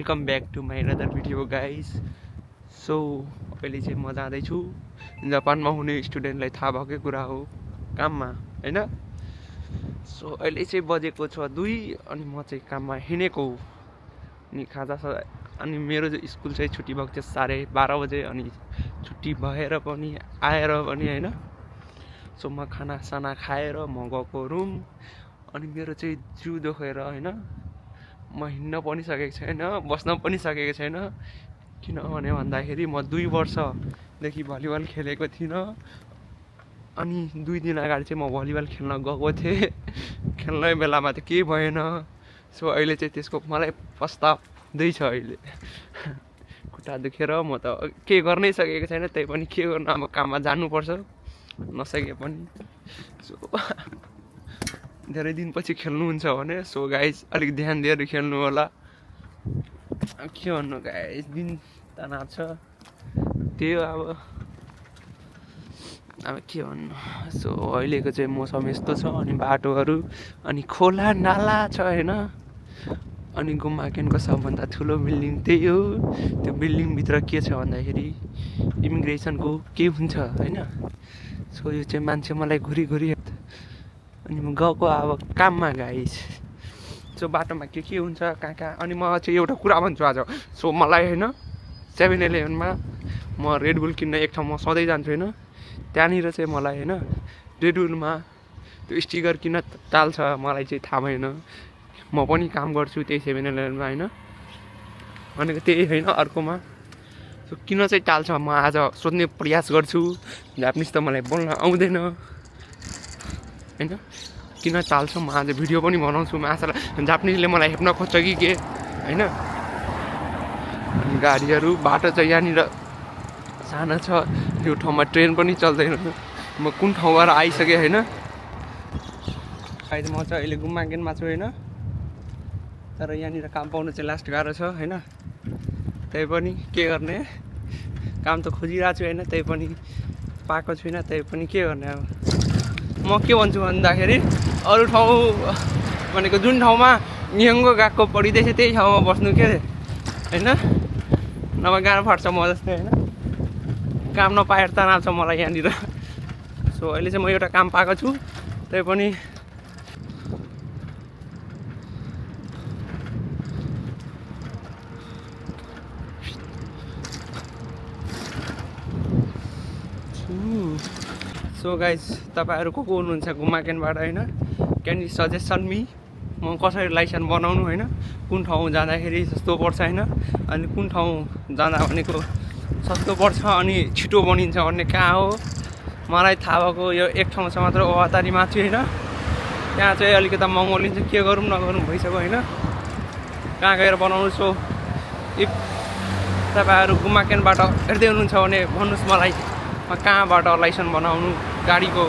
Welcome back to my another video guys. So अहिले चाहिँ म जाँदैछु जापानमा हुने स्टुडेन्टलाई थाहा भएकै कुरा हो काममा हैन। सो अहिले चाहिँ बजेको छ 2 अनि म चाहिँ काममा हिँडेको अनि अनि मेरो स्कुल चाहिँ छुट्टी भएको थियो 12:30 बजे अनि छुट्टी भएर पनि आएर पनि हैन। सो म खानासाना खाएर म गएको रुम अनि मेरो चाहिँ जिउ दुखेर हैन म हिँड्न पनि सकेको छैन, बस्न पनि सकेको छैन। किनभने भन्दाखेरि म 2 वर्षदेखि भलिबल खेलेको थिइनँ अनि 2 दिन अगाडि चाहिँ म भलिबल खेल्न गएको थिएँ। खेल्ने बेलामा त केही भएन। सो अहिले चाहिँ त्यसको मलाई पस्ताउँदै छ अहिले। खुट्टा दुखेर म त केही गर्नै सकेको छैन, त्यही पनि के गर्नु अब काममा जानुपर्छ नसके पनि। सो धेरै दिनपछि खेल्नुहुन्छ भने सो गाइस अलिक ध्यान दिएर खेल्नु होला। के भन्नु गाइस, दिन तनाव छ त्यही हो अब के भन्नु। सो अहिलेको चाहिँ मौसम यस्तो छ अनि बाटोहरू अनि खोला नाला छ हैन। अनि गुम्बा क्यानको सबभन्दा ठुलो बिल्डिङ त्यही हो। त्यो बिल्डिङभित्र के छ भन्दाखेरि इमिग्रेसनको के हुन्छ हैन। सो यो चाहिँ मान्छे मलाई घुरी अनि म गएको अब काममा गाइस। सो बाटोमा के हुन्छ कहाँ अनि म चाहिँ एउटा कुरा भन्छु आज। सो मलाई हैन 7-Eleven-मा म रेडबुल किन्न एक ठाउँमा सधैँ जान्छु हैन। त्यहाँनिर चाहिँ मलाई हैन रेडबुलमा त्यो स्टिकर किन टाल्छ मलाई चाहिँ थाहा भएन। म पनि काम गर्छु त्यही 7-Eleven-मा हैन। भनेको त्यही हैन अर्कोमा। सो किन चाहिँ टाल्छ म आज सोध्ने प्रयास गर्छु। जापानिज त मलाई बोल्न आउँदैन हैन। किन टाल्छ म आज भिडियो पनि बनाउँछु। म आशा जापानिजले मलाई हेप्न खोज्छ कि के हैन। अनि गाडीहरू बाटो चाहिँ यहाँनिर सानो छ। यो ठाउँमा ट्रेन पनि चल्दैन। म कुन ठाउँबाट आइसकेँ हैन। अहिले म चाहिँ अहिले गुम्बा क्याम्पमा छु हैन। तर यहाँनिर काम पाउनु चाहिँ लास्ट गाह्रो छ हैन। त्यही पनि के गर्ने, काम त खोजिरहेको छु हैन। त्यही पनि पाएको छुइनँ, त्यही पनि के गर्ने अब। म के भन्छु भन्दाखेरि अरू ठाउँ भनेको जुन ठाउँमा निहङ्गो गएको पढिँदैछ त्यही ठाउँमा बस्नु के हैन। नभए गाह्रो पर्छ म जस्तै हैन। काम नपाएर तनाव छ मलाई यहाँनिर। सो अहिले चाहिँ म एउटा काम पाएको छु त्यही पनि सो गाइस तपाईँहरू को हुनुहुन्छ गुम्बा क्याम्पबाट हैन। क्यान यु सजेसन मी म कसरी लाइसेन्स बनाउनु हैन। कुन ठाउँ जाँदाखेरि सस्तो पर्छ हैन। अनि कुन ठाउँ जाँदा भनेको सस्तो पर्छ अनि छिटो बनिन्छ भन्ने कहाँ हो मलाई थाहा भएको यो एक ठाउँ छ मात्र ओवातारीमा चाहिँ हैन। त्यहाँ चाहिँ अलिकति महँगो लिन्छ, के गरौँ नगरौँ भइसक्यो हैन। कहाँ गएर बनाउनु। सो इफ तपाईँहरू गुम्बा क्याम्पबाट हेर्दै हुनुहुन्छ भने भन्नुहोस् मलाई कहाँबाट लाइसेन्स बनाउनु गाडीको।